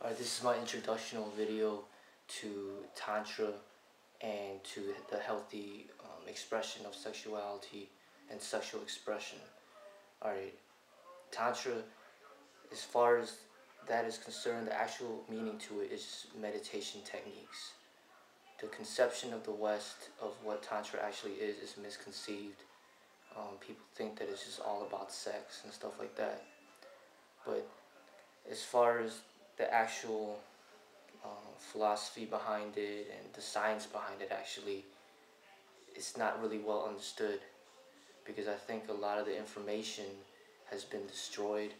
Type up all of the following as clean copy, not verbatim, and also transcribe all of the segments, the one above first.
Alright, this is my introductional video to Tantra and to the healthy expression of sexuality and sexual expression. Alright, Tantra, as far as that is concerned, the actual meaning to it is meditation techniques. The conception of the West of what Tantra actually is misconceived. People think that it's just all about sex and stuff like that. But as far as the actual philosophy behind it and the science behind it, actually, it's not really well understood, because I think a lot of the information has been destroyed.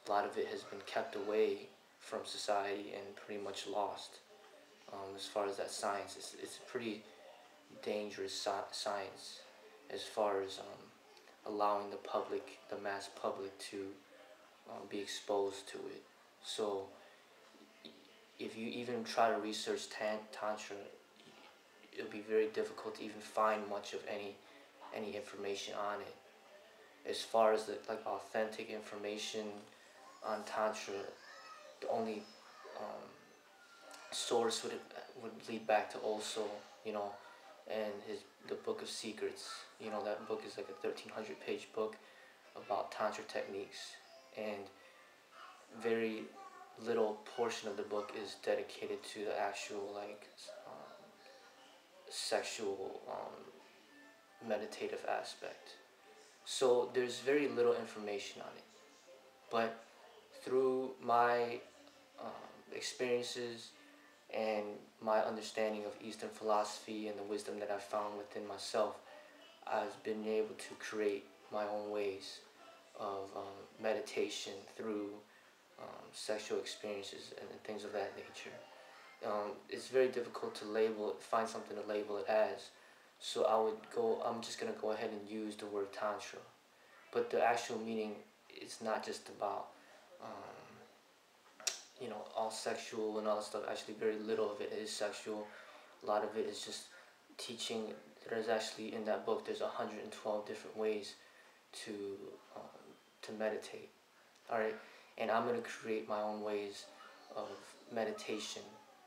A lot of it has been kept away from society and pretty much lost. As far as that science, it's a pretty dangerous science as far as allowing the mass public to be exposed to it. So if you even try to research Tantra, it'll be very difficult to even find much of any information on it. As far as the authentic information on Tantra, the only source would lead back to Oso, and the Book of Secrets. That book is like a 1,300-page book about Tantra techniques, and very little portion of the book is dedicated to the actual sexual meditative aspect. So there's very little information on it. But through my experiences and my understanding of Eastern philosophy and the wisdom that I've found within myself, I've been able to create my own ways of meditation through sexual experiences and things of that nature. It's very difficult to find something to label it as. So I'm just going to go ahead and use the word Tantra. But the actual meaning is not just about, all sexual and all that stuff. Actually, very little of it is sexual. A lot of it is just teaching. There's actually, in that book, there's 112 different ways to meditate. Alright? And I'm going to create my own ways of meditation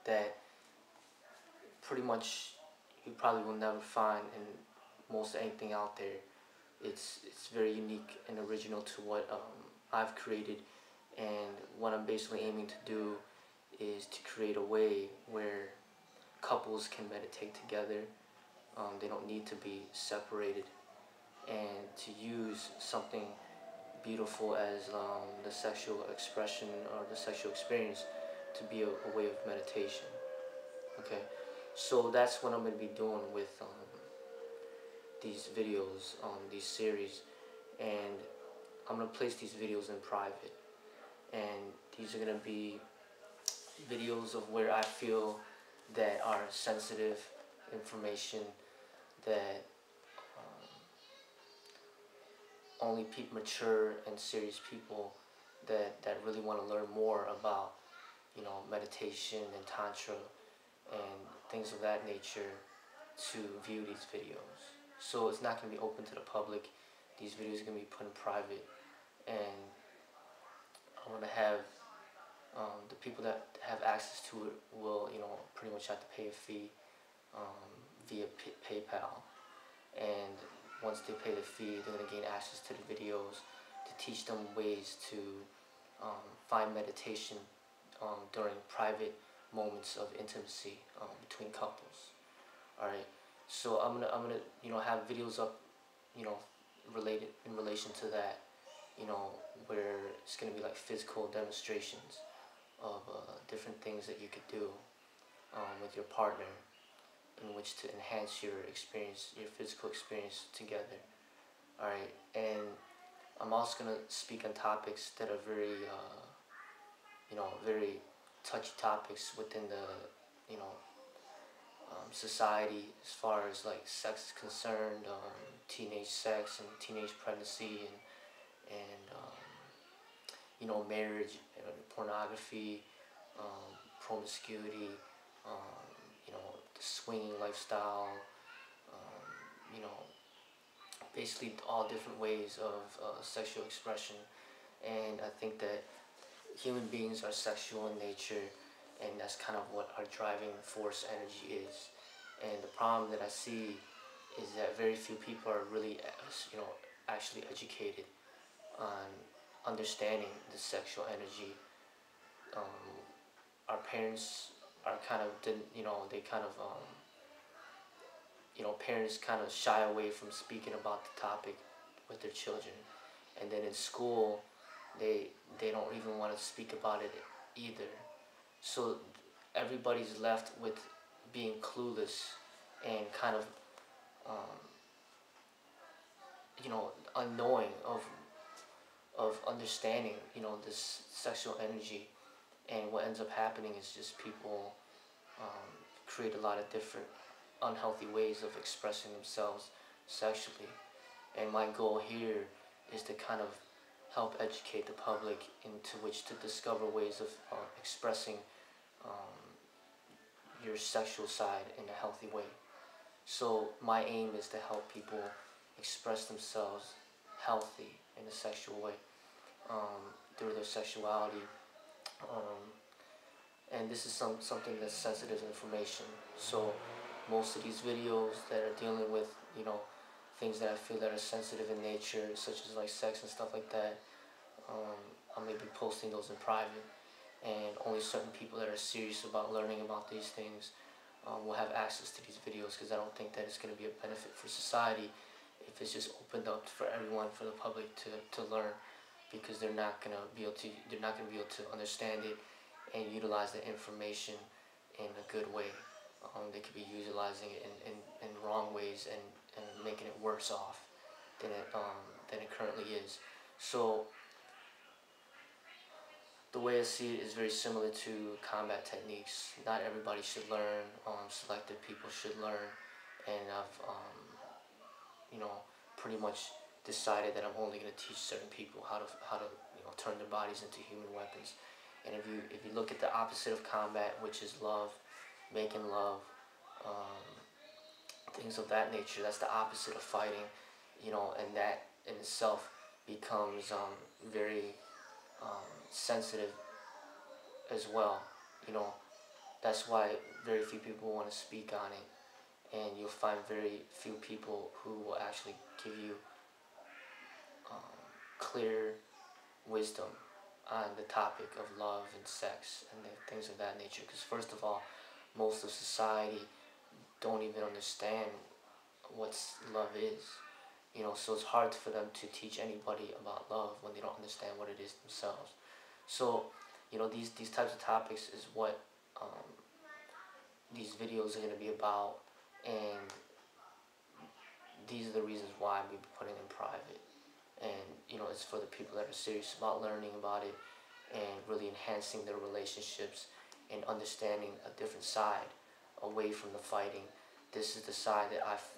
that pretty much you probably will never find in most anything out there. It's very unique and original to what I've created, and what I'm basically aiming to do is to create a way where couples can meditate together. They don't need to be separated, and to use something beautiful as the sexual expression or the sexual experience to be a way of meditation. Okay, so that's what I'm going to be doing with these videos, these series, and I'm going to place these videos in private, and these are going to be videos of where I feel that are sensitive information that only mature and serious people that really want to learn more about, meditation and Tantra and things of that nature to view these videos. So it's not going to be open to the public. These videos are going to be put in private, and I'm going to have the people that have access to it will, pretty much have to pay a fee via PayPal. And once they pay the fee, they're going to gain access to the videos to teach them ways to find meditation during private moments of intimacy between couples. All right. So I'm gonna have videos up, related in relation to that, where it's gonna be like physical demonstrations of different things that you could do with your partner, in which to enhance your experience, your physical experience together. All right, and I'm also gonna speak on topics that are very, very touchy topics within the, society, as far as like sex is concerned, teenage sex and teenage pregnancy, and marriage, pornography, promiscuity, the swinging lifestyle, basically all different ways of sexual expression. And I think that human beings are sexual in nature, and that's kind of what our driving force energy is. And the problem that I see is that very few people are really, actually educated on understanding the sexual energy. Um, our parents are kind of didn't, they kind of, parents kind of shy away from speaking about the topic with their children, and then in school, they they don't even want to speak about it either. So everybody's left with being clueless and kind of, um, unknowing of understanding, this sexual energy. And what ends up happening is just people create a lot of different unhealthy ways of expressing themselves sexually. And my goal here is to kind of help educate the public into which to discover ways of expressing um, your sexual side in a healthy way. So my aim is to help people express themselves healthy in a sexual way, through their sexuality. Um, and this is something that's sensitive information. So most of these videos that are dealing with, things that I feel that are sensitive in nature, such as like sex and stuff like that, I may be posting those in private, and only certain people that are serious about learning about these things will have access to these videos, because I don't think that it's going to be a benefit for society if it's just opened up for everyone, for the public to learn, because they're not going to be able to understand it and utilize the information in a good way. They could be utilizing it in wrong ways, and making it worse off than it currently is. So the way I see it is very similar to combat techniques. Not everybody should learn. Selected people should learn, and I've pretty much decided that I'm only going to teach certain people how to turn their bodies into human weapons. And if you look at the opposite of combat, which is love, making love, um, things of that nature, that's the opposite of fighting, and that in itself becomes very sensitive as well. You know, that's why very few people want to speak on it, and you'll find very few people who will actually give you clear wisdom on the topic of love and sex and things of that nature. Because first of all, most of society don't even understand what love is. So it's hard for them to teach anybody about love when they don't understand what it is themselves. So, these types of topics is what these videos are going to be about, and these are the reasons why we be putting in private. And it's for the people that are serious about learning about it and really enhancing their relationships and understanding a different side away from the fighting. This is the side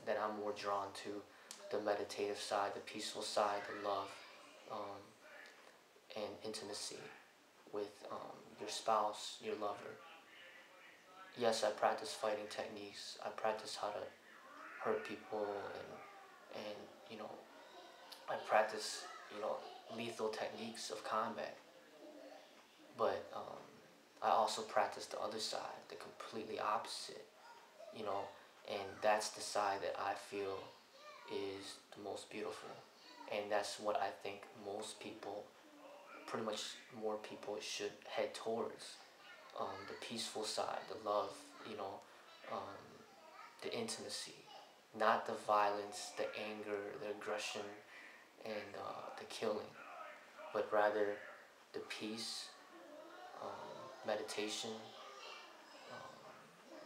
that I'm more drawn to, the meditative side, the peaceful side, the love, and intimacy with your spouse, your lover. Yes, I practice fighting techniques. I practice how to hurt people, and I practice lethal techniques of combat. But I also practice the other side, the completely opposite. And that's the side that I feel is the most beautiful, and that's what I think most people, pretty much more people, should head towards. The peaceful side, the love, um, the intimacy, not the violence, the anger, the aggression, and the killing, but rather the peace, meditation,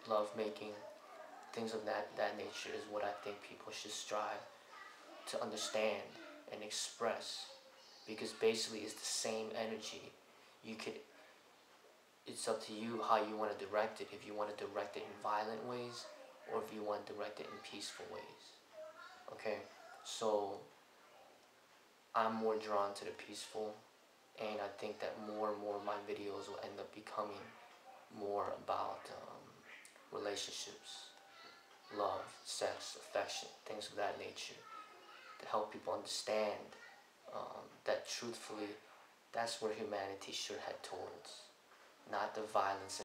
love making, things of that nature is what I think people should strive to understand and express, because basically it's the same energy. It's up to you how you want to direct it, if you want to direct it in violent ways or if you want to direct it in peaceful ways. Okay, so I'm more drawn to the peaceful, and I think that more and more of my videos will end up becoming more about relationships, love, sex, affection, things of that nature, to help people understand that truthfully That's where humanity should head towards, not the violence